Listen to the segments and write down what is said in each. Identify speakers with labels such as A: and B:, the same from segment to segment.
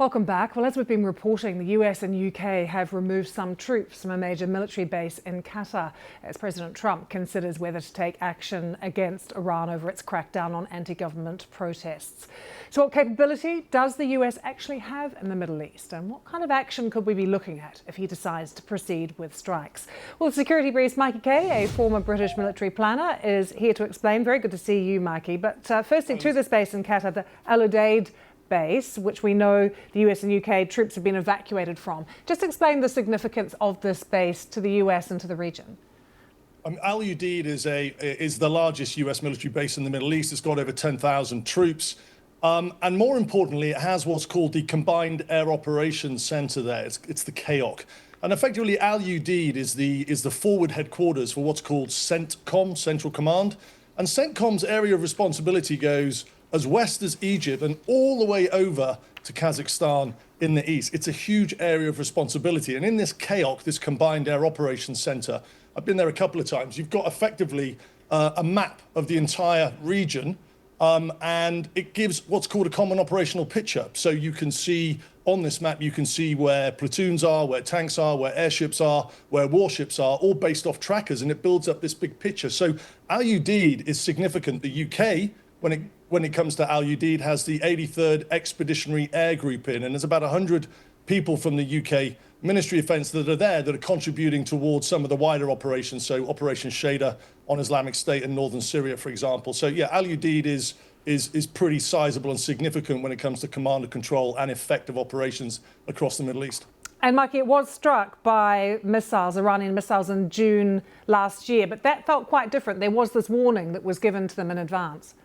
A: Welcome back. Well, as we've been reporting, the US and UK have removed some troops from a major military base in Qatar as President Trump considers whether to take action against Iran over its crackdown on anti-government protests. So what capability does the US actually have in the Middle East? And what kind of action could we be looking at if he decides to proceed with strikes? Well, Security Brief's Mikey Kay, a former British military planner, is here to explain. Very good to see you, Mikey. But firstly, to this base in Qatar, the Udeid base, which we know the US and UK troops have been evacuated from. Just explain the significance of this base to the US and to the region.
B: Al Udeid is the largest US military base in the Middle East. It's got over 10,000 troops. And more importantly, it has what's called the Combined Air Operations Center there. It's the CAOC. And effectively, Al Udeid is the forward headquarters for what's called CENTCOM, Central Command. And CENTCOM's area of responsibility goes as west as Egypt and all the way over to Kazakhstan in the east. It's a huge area of responsibility. And in this CAOC, this Combined Air Operations Center, I've been there a couple of times, you've got effectively a map of the entire region, and it gives what's called a common operational picture. So you can see on this map, you can see where platoons are, where tanks are, where airships are, where warships are, all based off trackers, and it builds up this big picture. So Al Udeid is significant. The UK, when it comes to Al Udeid, has the 83rd Expeditionary Air Group in, and there's about 100 people from the UK Ministry of Defence that are there that are contributing towards some of the wider operations, so Operation Shader on Islamic State in northern Syria, for example. So yeah, Al Udeid is pretty sizable and significant when it comes to command and control and effective operations across the Middle East.
A: And Mikey, it was struck by missiles, Iranian missiles, in June last year, but that felt quite different. There was this warning that was given to them in advance.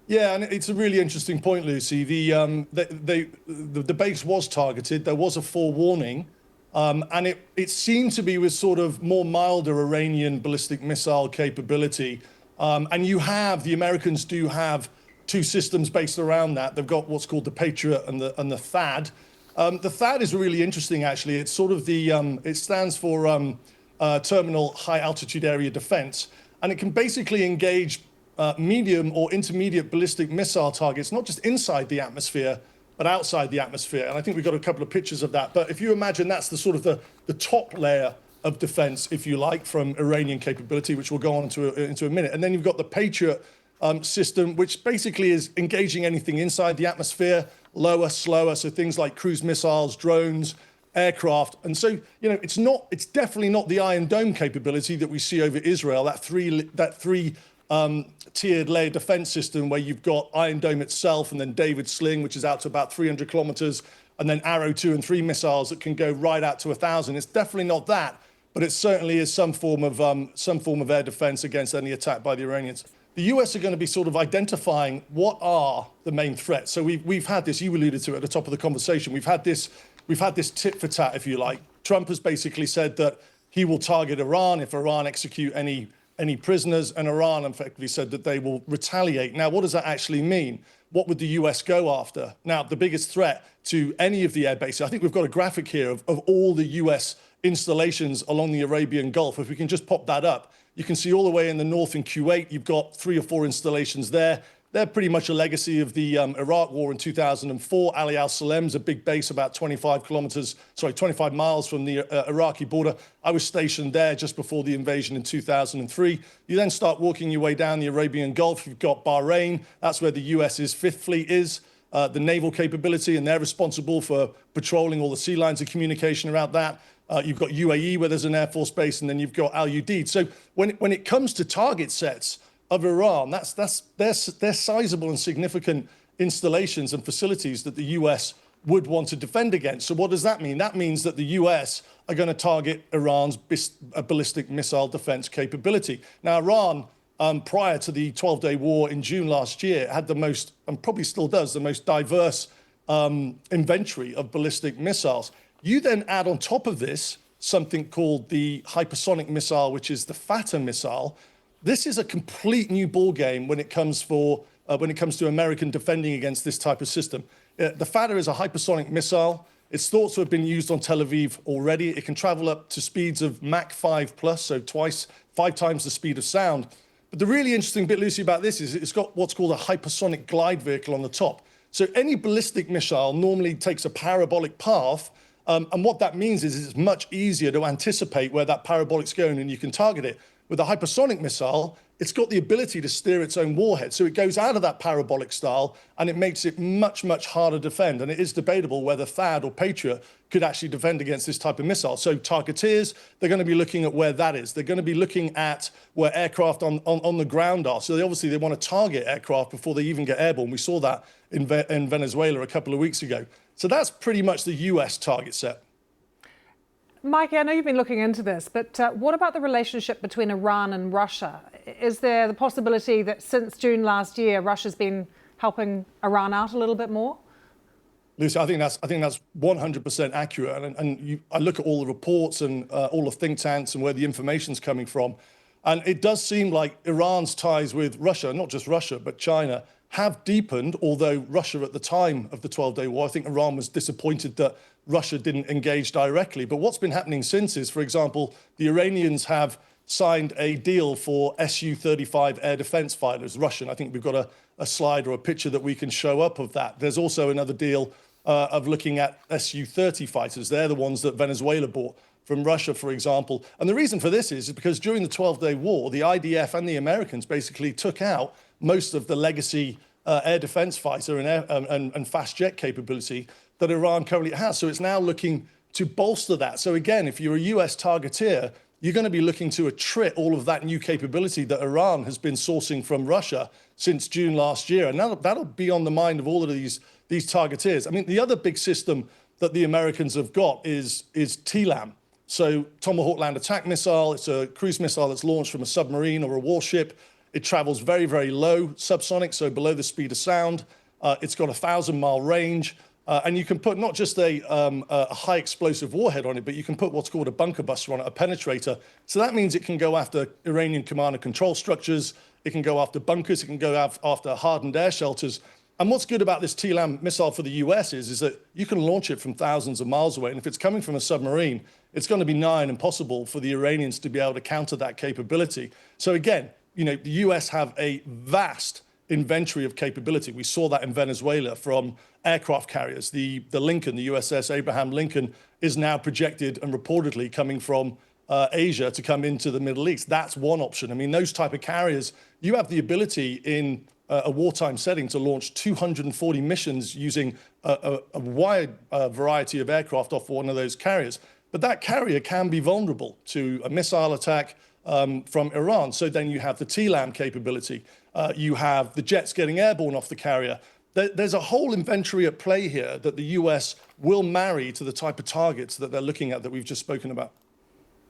B: Yeah, and it's a really interesting point, Lucy. The base was targeted. There was a forewarning, and it seemed to be with sort of more milder Iranian ballistic missile capability. And the Americans do have two systems based around that. They've got what's called the Patriot and the THAAD. The THAAD is really interesting, actually. It's sort of it stands for Terminal High Altitude Area Defense, and it can basically engage medium or intermediate ballistic missile targets, not just inside the atmosphere, but outside the atmosphere. And I think we've got a couple of pictures of that. But if you imagine that's the sort of the top layer of defense, if you like, from Iranian capability, which we'll go on into a minute. And then you've got the Patriot system, which basically is engaging anything inside the atmosphere, lower, slower. So things like cruise missiles, drones, aircraft. And so, it's definitely not the Iron Dome capability that we see over Israel, that three tiered layer defense system where you've got Iron Dome itself and then David Sling, which is out to about 300 kilometers, and then Arrow 2 and 3 missiles that can go right out to 1,000. It's definitely not that, but it certainly is some form of air defense against any attack by the Iranians. The US are going to be sort of identifying what are the main threats. So we've had this, you alluded to it at the top of the conversation, we've had this tit for tat, if you like. Trump has basically said that he will target Iran if Iran execute any prisoners, and Iran effectively said that they will retaliate. Now, what does that actually mean? What would the US go after? Now, the biggest threat to any of the air bases, I think we've got a graphic here of all the US installations along the Arabian Gulf. If we can just pop that up, you can see all the way in the north in Kuwait, you've got 3 or 4 installations there. They're pretty much a legacy of the Iraq war in 2004. Ali al-Salem's a big base about 25 miles from the Iraqi border. I was stationed there just before the invasion in 2003. You then start walking your way down the Arabian Gulf. You've got Bahrain. That's where the US's 5th Fleet is, the naval capability, and they're responsible for patrolling all the sea lines of communication around that. You've got UAE, where there's an Air Force base, and then you've got Al Udeid. So when it comes to target sets of Iran, they're sizable and significant installations and facilities that the US would want to defend against. So what does that mean? That means that the US are going to target Iran's ballistic missile defense capability. Now, Iran, prior to the 12-day war in June last year, had the most, and probably still does, the most diverse inventory of ballistic missiles. You then add on top of this something called the hypersonic missile, which is the Fatah missile. This is a complete new ballgame when it comes to American defending against this type of system. The Fatah is a hypersonic missile. It's thought to have been used on Tel Aviv already. It can travel up to speeds of Mach 5 plus, so 5 times the speed of sound. But the really interesting bit, Lucy, about this is it's got what's called a hypersonic glide vehicle on the top. So any ballistic missile normally takes a parabolic path. And what that means is it's much easier to anticipate where that parabolic's going and you can target it. With a hypersonic missile, it's got the ability to steer its own warhead. So it goes out of that parabolic style and it makes it much, much harder to defend. And it is debatable whether THAAD or Patriot could actually defend against this type of missile. So targeteers, they're going to be looking at where that is. They're going to be looking at where aircraft on the ground are. So they want to target aircraft before they even get airborne. We saw that in Venezuela a couple of weeks ago. So that's pretty much the US target set.
A: Mikey, I know you've been looking into this, but what about the relationship between Iran and Russia? Is there the possibility that since June last year, Russia's been helping Iran out a little bit more?
B: Lucy, I think that's 100% accurate. I look at all the reports and all the think tanks and where the information's coming from. And it does seem like Iran's ties with Russia, not just Russia, but China, have deepened, although Russia at the time of the 12-day war, I think Iran was disappointed that Russia didn't engage directly. But what's been happening since is, for example, the Iranians have signed a deal for Su-35 air defense fighters, Russian. I think we've got a slide or a picture that we can show up of that. There's also another deal of looking at Su-30 fighters. They're the ones that Venezuela bought from Russia, for example. And the reason for this is because during the 12-day war, the IDF and the Americans basically took out most of the legacy air defense fighter and fast jet capability that Iran currently has. So it's now looking to bolster that. So again, if you're a US targeteer, you're going to be looking to attrit all of that new capability that Iran has been sourcing from Russia since June last year. And that'll be on the mind of all of these targeteers. I mean, the other big system that the Americans have got is TLAM. So Tomahawk land attack missile. It's a cruise missile that's launched from a submarine or a warship. It travels very, very low subsonic, so below the speed of sound. It's got a 1,000-mile range. And you can put not just a high explosive warhead on it, but you can put what's called a bunker buster on it, a penetrator. So that means it can go after Iranian command and control structures. It can go after bunkers. It can go after hardened air shelters. And what's good about this TLAM missile for the US is that you can launch it from thousands of miles away. And if it's coming from a submarine, it's going to be nigh impossible for the Iranians to be able to counter that capability. So again, the US have a vast inventory of capability. We saw that in Venezuela from aircraft carriers. The Lincoln, the USS Abraham Lincoln, is now projected and reportedly coming from Asia to come into the Middle East. That's one option. I mean, those type of carriers, you have the ability in a wartime setting to launch 240 missions using a wide variety of aircraft off one of those carriers. But that carrier can be vulnerable to a missile attack from Iran. So then you have the TLAM capability. You have the jets getting airborne off the carrier. There's a whole inventory at play here that the US will marry to the type of targets that they're looking at that we've just spoken about.